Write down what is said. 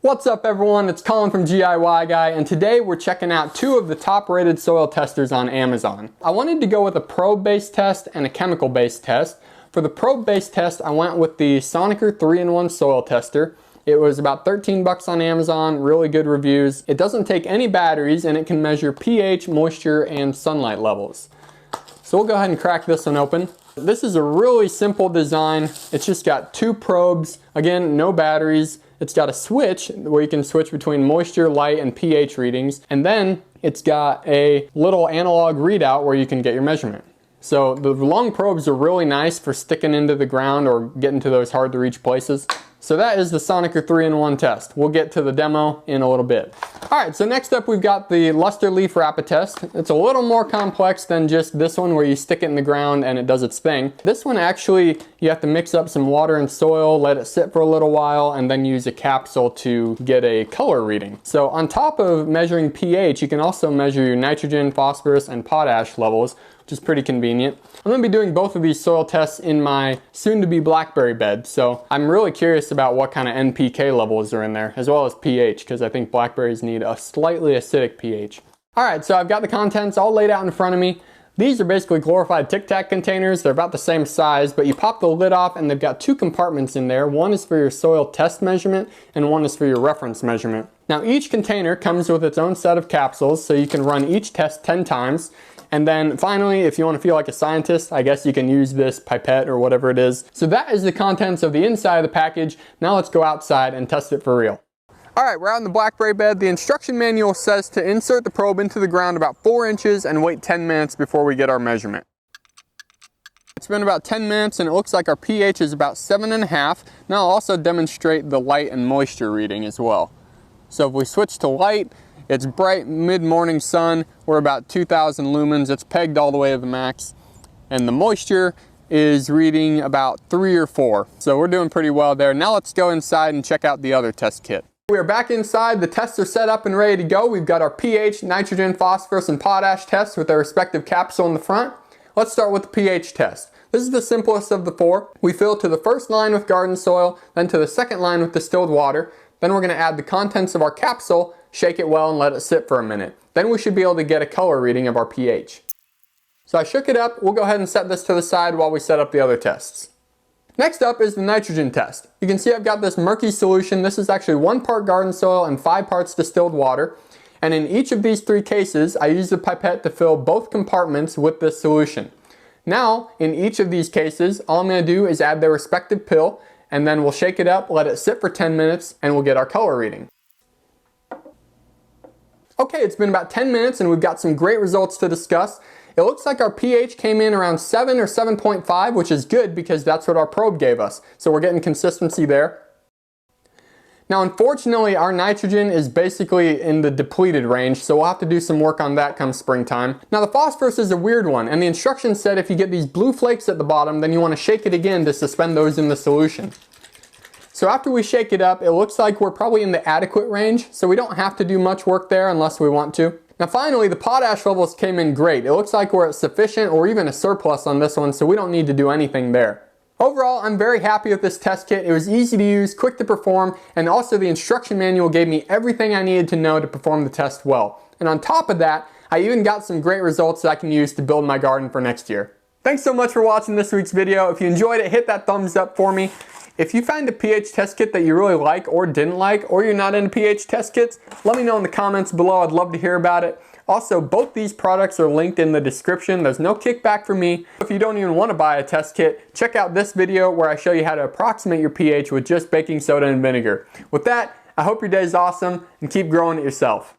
What's up everyone, it's Colin from GIY Guy, and today we're checking out two of the top rated soil testers on Amazon. I wanted to go with a probe-based test and a chemical-based test. For the probe-based test, I went with the SONKIR 3-in-1 soil tester. It was about 13 bucks on Amazon, really good reviews. It doesn't take any batteries and it can measure pH, moisture, and sunlight levels. So we'll go ahead and crack this one open. This is a really simple design. It's just got two probes, again, no batteries. It's got a switch where you can switch between moisture, light, and pH readings. And then it's got a little analog readout where you can get your measurement. So the long probes are really nice for sticking into the ground or getting to those hard to reach places. So that is the SONKIR 3-in-1 test. We'll get to the demo in a little bit. Alright, so next up we've got the Luster Leaf Rapitest. It's a little more complex than just this one where you stick it in the ground and it does its thing. This one actually, you have to mix up some water and soil, let it sit for a little while, and then use a capsule to get a color reading. So on top of measuring pH, you can also measure your nitrogen, phosphorus, and potash levels, which is pretty convenient. I'm going to be doing both of these soil tests in my soon-to-be blackberry bed, so I'm really curious about what kind of NPK levels are in there, as well as pH, because I think blackberries need a slightly acidic pH. Alright, so I've got the contents all laid out in front of me. These are basically glorified Tic Tac containers. They're about the same size, but you pop the lid off and they've got two compartments in there. One is for your soil test measurement and one is for your reference measurement. Now each container comes with its own set of capsules, so you can run each test 10 times. And then finally, if you want to feel like a scientist, I guess you can use this pipette or whatever it is. So that is the contents of the inside of the package. Now let's go outside and test it for real. Alright, we're out in the blackberry bed. The instruction manual says to insert the probe into the ground about 4 inches and wait 10 minutes before we get our measurement. It's been about 10 minutes and it looks like our pH is about 7.5. Now I'll also demonstrate the light and moisture reading as well. So if we switch to light, it's bright mid-morning sun. We're about 2,000 lumens. It's pegged all the way to the max. And the moisture is reading about 3 or 4. So we're doing pretty well there. Now let's go inside and check out the other test kit. We are back inside. The tests are set up and ready to go. We've got our pH, nitrogen, phosphorus, and potash tests with their respective capsule in the front. Let's start with the pH test. This is the simplest of the 4. We fill to the first line with garden soil, then to the second line with distilled water. Then we're going to add the contents of our capsule, shake it well, and let it sit for a minute. Then we should be able to get a color reading of our pH. So I shook it up. We'll go ahead and set this to the side while we set up the other tests. Next up is the nitrogen test. You can see I've got this murky solution. This is actually 1 part garden soil and 5 parts distilled water. And in each of these 3 cases, I use the pipette to fill both compartments with this solution. Now, in each of these cases, all I'm going to do is add their respective pill, and then we'll shake it up, let it sit for 10 minutes, and we'll get our color reading. Okay, it's been about 10 minutes and we've got some great results to discuss. It looks like our pH came in around 7 or 7.5, which is good because that's what our probe gave us. So we're getting consistency there. Now unfortunately our nitrogen is basically in the depleted range, so we'll have to do some work on that come springtime. Now the phosphorus is a weird one, and the instructions said if you get these blue flakes at the bottom, then you want to shake it again to suspend those in the solution. So after we shake it up, it looks like we're probably in the adequate range, so we don't have to do much work there unless we want to. Now finally, the potash levels came in great. It looks like we're at sufficient or even a surplus on this one, so we don't need to do anything there. Overall, I'm very happy with this test kit. It was easy to use, quick to perform, and also the instruction manual gave me everything I needed to know to perform the test well. And on top of that, I even got some great results that I can use to build my garden for next year. Thanks so much for watching this week's video. If you enjoyed it, hit that thumbs up for me. If you find a pH test kit that you really like or didn't like, or you're not into pH test kits, let me know in the comments below. I'd love to hear about it. Also, both these products are linked in the description. There's no kickback for me. If you don't even want to buy a test kit, check out this video where I show you how to approximate your pH with just baking soda and vinegar. With that, I hope your day is awesome and keep growing it yourself.